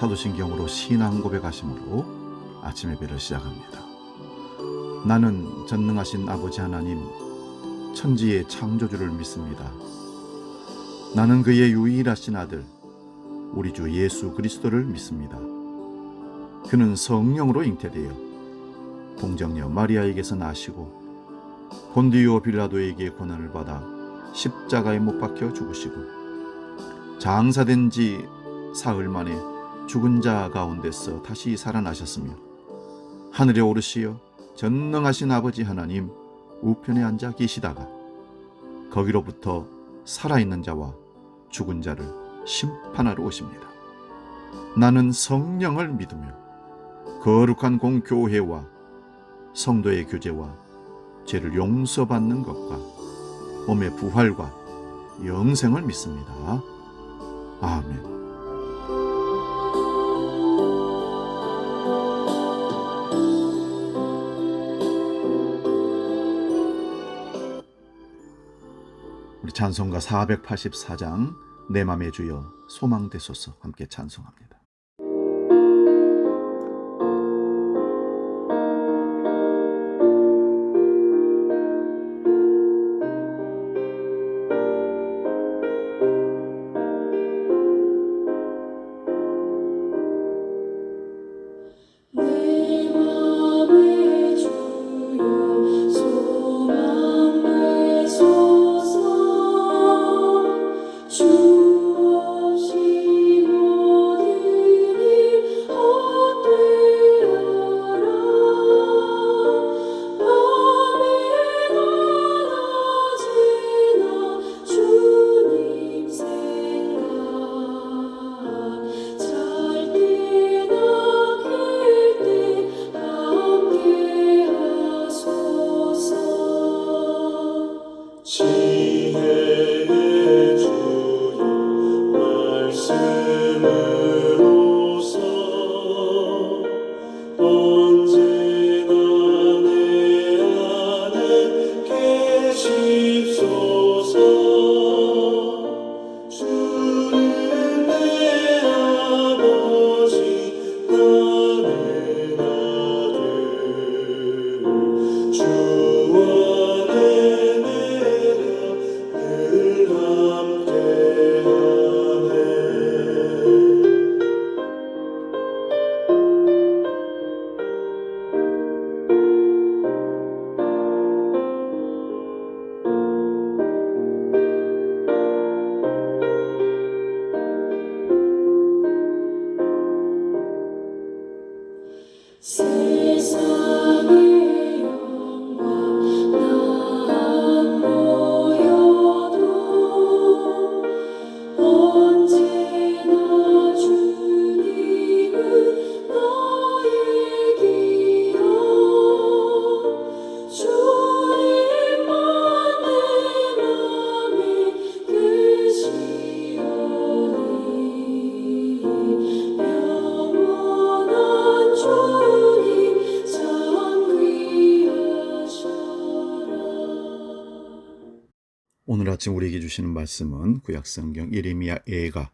사도신경으로 신앙 고백하심으로 아침 예배를 시작합니다. 나는 전능하신 아버지 하나님, 천지의 창조주를 믿습니다. 나는 그의 유일하신 아들, 우리 주 예수 그리스도를 믿습니다. 그는 성령으로 잉태되어 동정녀 마리아에게서 나시고 본디오 빌라도에게 고난을 받아 십자가에 못 박혀 죽으시고 장사된 지 사흘 만에 죽은 자 가운데서 다시 살아나셨으며 하늘에 오르시어 전능하신 아버지 하나님 우편에 앉아 계시다가 거기로부터 살아있는 자와 죽은 자를 심판하러 오십니다. 나는 성령을 믿으며 거룩한 공교회와 성도의 교제와 죄를 용서받는 것과 몸의 부활과 영생을 믿습니다. 아멘. 우리 찬송가 484장 내 맘의 주여 소망되소서 함께 찬송합니다. 오늘 아침 우리에게 주시는 말씀은 구약성경 예레미야 예가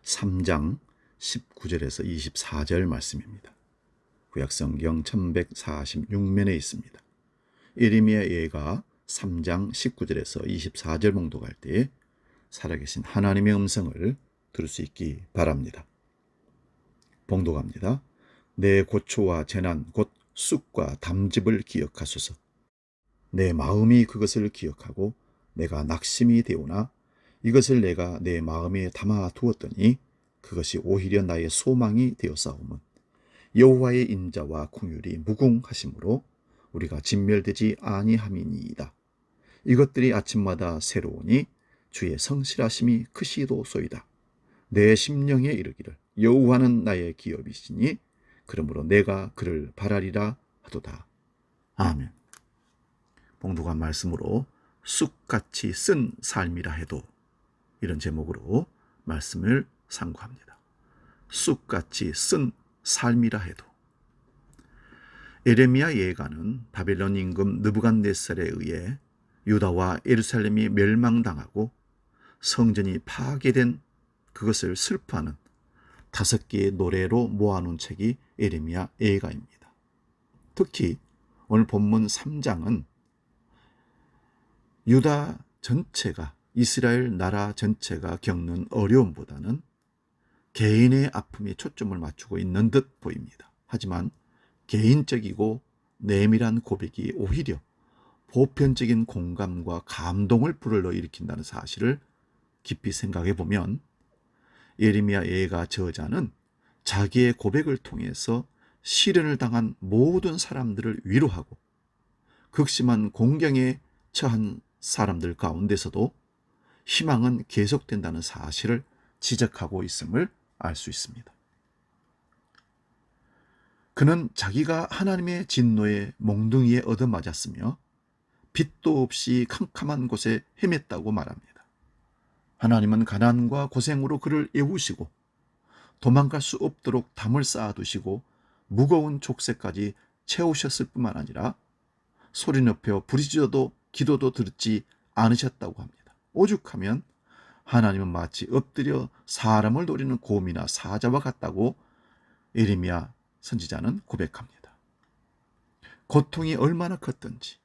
3장 19절에서 24절 말씀입니다. 구약성경 1146면에 있습니다. 예레미야 예가 3장 19절에서 24절 봉독할 때 살아계신 하나님의 음성을 들을 수 있기 바랍니다. 봉독합니다. 내 고초와 재난 곧 쑥과 담즙을 기억하소서. 내 마음이 그것을 기억하고 내가 낙심이 되오나 이것을 내가 내 마음에 담아 두었더니 그것이 오히려 나의 소망이 되었사오면 여호와의 인자와 긍휼이 무궁하심으로 우리가 진멸되지 아니함이니이다. 이것들이 아침마다 새로우니 주의 성실하심이 크시도소이다. 내 심령에 이르기를 여호와는 나의 기업이시니 그러므로 내가 그를 바라리라 하도다. 아멘. 봉독한 말씀으로 쑥같이 쓴 삶이라 해도 이런 제목으로 말씀을 상고합니다. 쑥같이 쓴 삶이라 해도. 예레미야 예가는 바벨론 임금 느부갓네살에 의해 유다와 예루살렘이 멸망당하고 성전이 파괴된 그것을 슬퍼하는 5개의 노래로 모아놓은 책이 예레미야 예가입니다. 특히 오늘 본문 3장은 유다 전체가, 이스라엘 나라 전체가 겪는 어려움보다는 개인의 아픔에 초점을 맞추고 있는 듯 보입니다. 하지만 개인적이고 내밀한 고백이 오히려 보편적인 공감과 감동을 불러일으킨다는 사실을 깊이 생각해 보면 예레미야 예가 저자는 자기의 고백을 통해서 시련을 당한 모든 사람들을 위로하고 극심한 공경에 처한 사람들 가운데서도 희망은 계속된다는 사실을 지적하고 있음을 알 수 있습니다. 그는 자기가 하나님의 진노의 몽둥이에 얻어맞았으며 빛도 없이 캄캄한 곳에 헤맸다고 말합니다. 하나님은 가난과 고생으로 그를 애우시고 도망갈 수 없도록 담을 쌓아두시고 무거운 족쇄까지 채우셨을 뿐만 아니라 소리 높여 부르짖어도 기도도 듣지 않으셨다고 합니다. 오죽하면 하나님은 마치 엎드려 사람을 노리는 곰이나 사자와 같다고 예레미야 선지자는 고백합니다. 고통이 얼마나 컸던지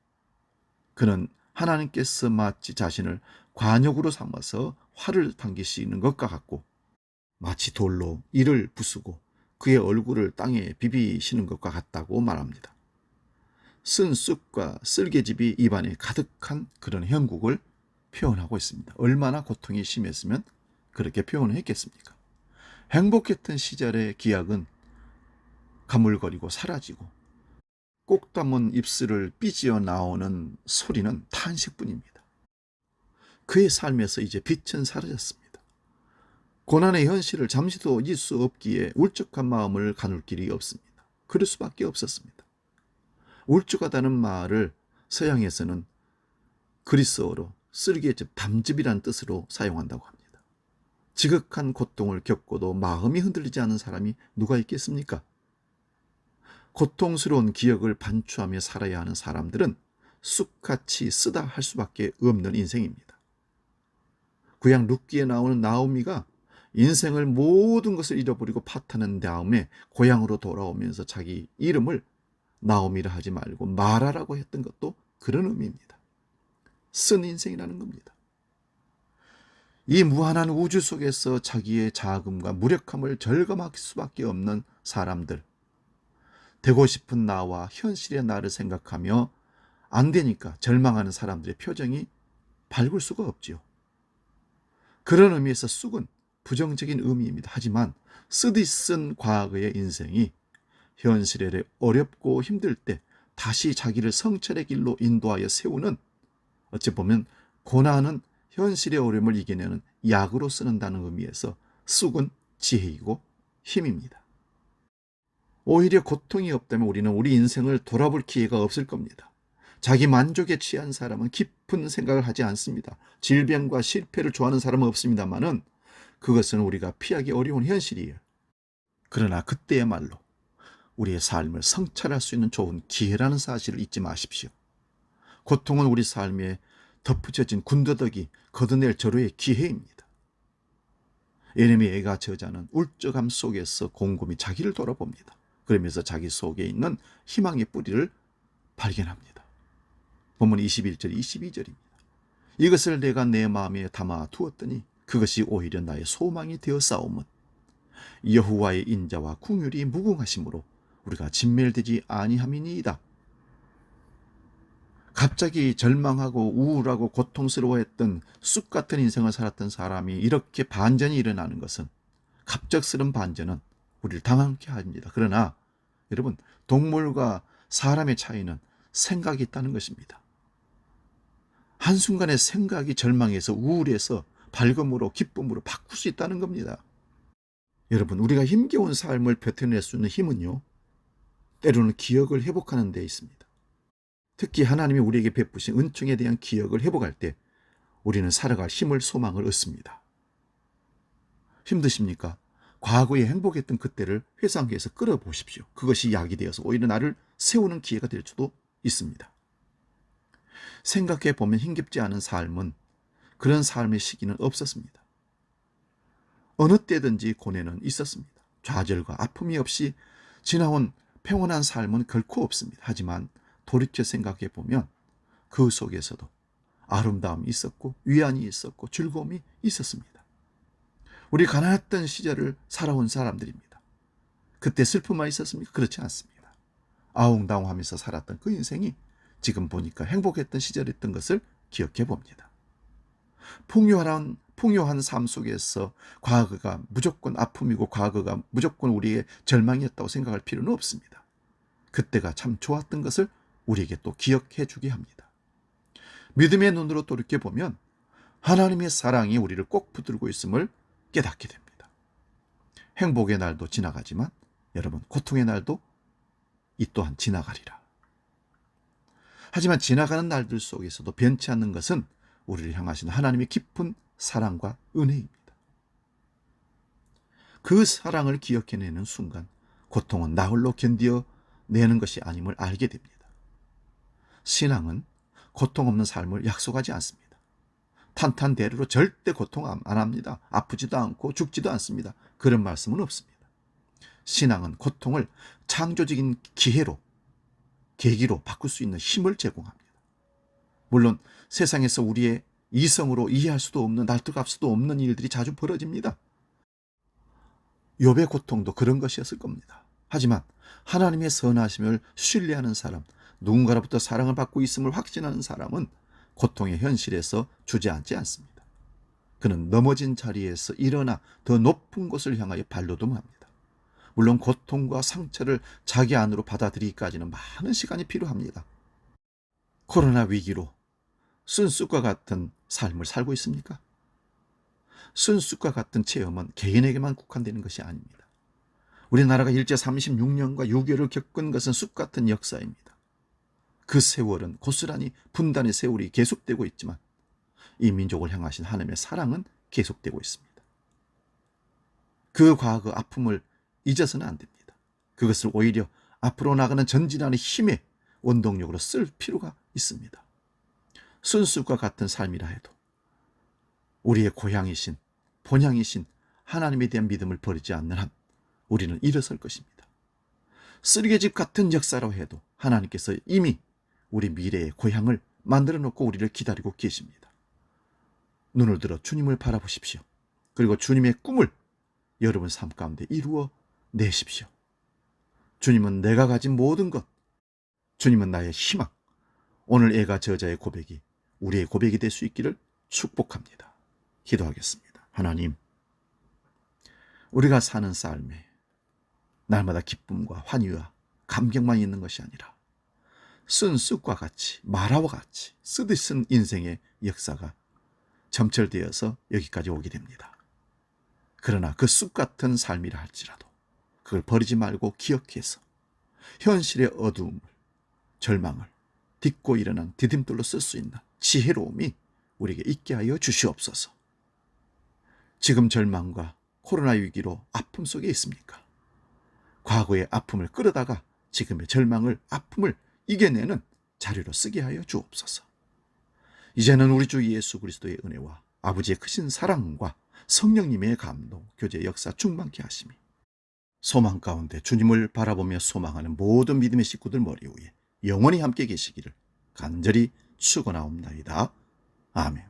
그는 하나님께서 마치 자신을 관역으로 삼아서 화를 당기시는 것과 같고 마치 돌로 이를 부수고 그의 얼굴을 땅에 비비시는 것과 같다고 말합니다. 쓴 쑥과 쓸개즙이 입안에 가득한 그런 형국을 표현하고 있습니다. 얼마나 고통이 심했으면 그렇게 표현을 했겠습니까? 행복했던 시절의 기약은 가물거리고 사라지고 꼭 담은 입술을 삐지어 나오는 소리는 탄식뿐입니다. 그의 삶에서 이제 빛은 사라졌습니다. 고난의 현실을 잠시도 잊을 수 없기에 울적한 마음을 가눌 길이 없습니다. 그럴 수밖에 없었습니다. 울적하다는 말을 서양에서는 그리스어로 쓸개즙, 담즙이라는 뜻으로 사용한다고 합니다. 지극한 고통을 겪고도 마음이 흔들리지 않은 사람이 누가 있겠습니까? 고통스러운 기억을 반추하며 살아야 하는 사람들은 쑥같이 쓰다 할 수밖에 없는 인생입니다. 구약 룻기에 나오는 나오미가 인생을 모든 것을 잃어버리고 파탄한 다음에 고향으로 돌아오면서 자기 이름을 나오미라 하지 말고 마라라고 했던 것도 그런 의미입니다. 쓴 인생이라는 겁니다. 이 무한한 우주 속에서 자기의 자금과 무력함을 절감할 수밖에 없는 사람들, 되고 싶은 나와 현실의 나를 생각하며 안 되니까 절망하는 사람들의 표정이 밝을 수가 없지요. 그런 의미에서 쑥은 부정적인 의미입니다. 하지만 쓰디 쓴 과거의 인생이 현실에 어렵고 힘들 때 다시 자기를 성찰의 길로 인도하여 세우는, 어찌 보면 고난은 현실의 어려움을 이겨내는 약으로 쓰는다는 의미에서 쑥은 지혜이고 힘입니다. 오히려 고통이 없다면 우리는 우리 인생을 돌아볼 기회가 없을 겁니다. 자기 만족에 취한 사람은 깊은 생각을 하지 않습니다. 질병과 실패를 좋아하는 사람은 없습니다만은 그것은 우리가 피하기 어려운 현실이에요. 그러나 그때야말로 우리의 삶을 성찰할 수 있는 좋은 기회라는 사실을 잊지 마십시오. 고통은 우리 삶에 덧붙여진 군더더기 걷어낼 절호의 기회입니다. 예레미야가 저자는 울적함 속에서 곰곰이 자기를 돌아봅니다. 그러면서 자기 속에 있는 희망의 뿌리를 발견합니다. 본문 21절 22절입니다. 이것을 내가 내 마음에 담아 두었더니 그것이 오히려 나의 소망이 되어 싸움은 여호와의 인자와 긍휼이 무궁하심으로 우리가 진멸되지 아니함이니이다. 갑자기 절망하고 우울하고 고통스러워했던 쑥 같은 인생을 살았던 사람이 이렇게 반전이 일어나는 것은, 갑작스런 반전은 우리를 당황케 합니다. 그러나 여러분, 동물과 사람의 차이는 생각이 있다는 것입니다. 한순간의 생각이 절망에서 우울해서 밝음으로 기쁨으로 바꿀 수 있다는 겁니다. 여러분, 우리가 힘겨운 삶을 버텨낼 수 있는 힘은요, 때로는 기억을 회복하는 데 있습니다. 특히 하나님이 우리에게 베푸신 은총에 대한 기억을 회복할 때 우리는 살아갈 힘을, 소망을 얻습니다. 힘드십니까? 과거에 행복했던 그때를 회상해서 끌어보십시오. 그것이 약이 되어서 오히려 나를 세우는 기회가 될 수도 있습니다. 생각해 보면 힘겹지 않은 삶은, 그런 삶의 시기는 없었습니다. 어느 때든지 고뇌는 있었습니다. 좌절과 아픔이 없이 지나온 평온한 삶은 결코 없습니다. 하지만 돌이켜 생각해 보면 그 속에서도 아름다움이 있었고 위안이 있었고 즐거움이 있었습니다. 우리 가난했던 시절을 살아온 사람들입니다. 그때 슬픔만 있었습니까? 그렇지 않습니다. 아웅다웅하면서 살았던 그 인생이 지금 보니까 행복했던 시절이었던 것을 기억해 봅니다. 풍요한 삶 속에서 과거가 무조건 아픔이고 과거가 무조건 우리의 절망이었다고 생각할 필요는 없습니다. 그때가 참 좋았던 것을 우리에게 또 기억해 주게 합니다. 믿음의 눈으로 돌이켜보면 하나님의 사랑이 우리를 꼭 붙들고 있음을 깨닫게 됩니다. 행복의 날도 지나가지만 여러분, 고통의 날도 이 또한 지나가리라. 하지만 지나가는 날들 속에서도 변치 않는 것은 우리를 향하신 하나님의 깊은 사랑과 은혜입니다. 그 사랑을 기억해내는 순간 고통은 나홀로 견뎌내는 것이 아님을 알게 됩니다. 신앙은 고통 없는 삶을 약속하지 않습니다. 탄탄대로로 절대 고통 안 합니다. 아프지도 않고 죽지도 않습니다. 그런 말씀은 없습니다. 신앙은 고통을 창조적인 기회로, 계기로 바꿀 수 있는 힘을 제공합니다. 물론 세상에서 우리의 이성으로 이해할 수도 없는, 날뜨갈 수도 없는 일들이 자주 벌어집니다. 욥의 고통도 그런 것이었을 겁니다. 하지만 하나님의 선하심을 신뢰하는 사람, 누군가로부터 사랑을 받고 있음을 확신하는 사람은 고통의 현실에서 주저앉지 않습니다. 그는 넘어진 자리에서 일어나 더 높은 곳을 향하여 발돋움합니다. 물론 고통과 상처를 자기 안으로 받아들이기까지는 많은 시간이 필요합니다. 코로나 위기로 순쑥과 같은 삶을 살고 있습니까? 순쑥과 같은 체험은 개인에게만 국한되는 것이 아닙니다. 우리나라가 일제 36년과 6.25를 겪은 것은 쑥 같은 역사입니다. 그 세월은 고스란히 분단의 세월이 계속되고 있지만 이 민족을 향하신 하나님의 사랑은 계속되고 있습니다. 그 과거 아픔을 잊어서는 안 됩니다. 그것을 오히려 앞으로 나가는 전진하는 힘의 원동력으로 쓸 필요가 있습니다. 순쑥과 같은 삶이라 해도 우리의 고향이신, 본향이신 하나님에 대한 믿음을 버리지 않는 한 우리는 일어설 것입니다. 쓰리개집 같은 역사로 해도 하나님께서 이미 우리 미래의 고향을 만들어 놓고 우리를 기다리고 계십니다. 눈을 들어 주님을 바라보십시오. 그리고 주님의 꿈을 여러분 삶 가운데 이루어 내십시오. 주님은 내가 가진 모든 것, 주님은 나의 희망. 오늘 애가 저자의 고백이 우리의 고백이 될 수 있기를 축복합니다. 기도하겠습니다. 하나님, 우리가 사는 삶에 날마다 기쁨과 환희와 감격만 있는 것이 아니라 쓴 쑥과 같이, 마라와 같이 쓰듯 쓴 인생의 역사가 점철되어서 여기까지 오게 됩니다. 그러나 그 쑥 같은 삶이라 할지라도 그걸 버리지 말고 기억해서 현실의 어두움을, 절망을 딛고 일어난 디딤돌로 쓸 수 있는 지혜로움이 우리에게 있게 하여 주시옵소서. 지금 절망과 코로나 위기로 아픔 속에 있습니까? 과거의 아픔을 끌어다가 지금의 절망을, 아픔을 이겨내는 자료로 쓰게 하여 주옵소서. 이제는 우리 주 예수 그리스도의 은혜와 아버지의 크신 사랑과 성령님의 감동, 교제 역사 충만케 하심이 소망 가운데 주님을 바라보며 소망하는 모든 믿음의 식구들 머리 위에 영원히 함께 계시기를 간절히 축원하옵나이다. 아멘.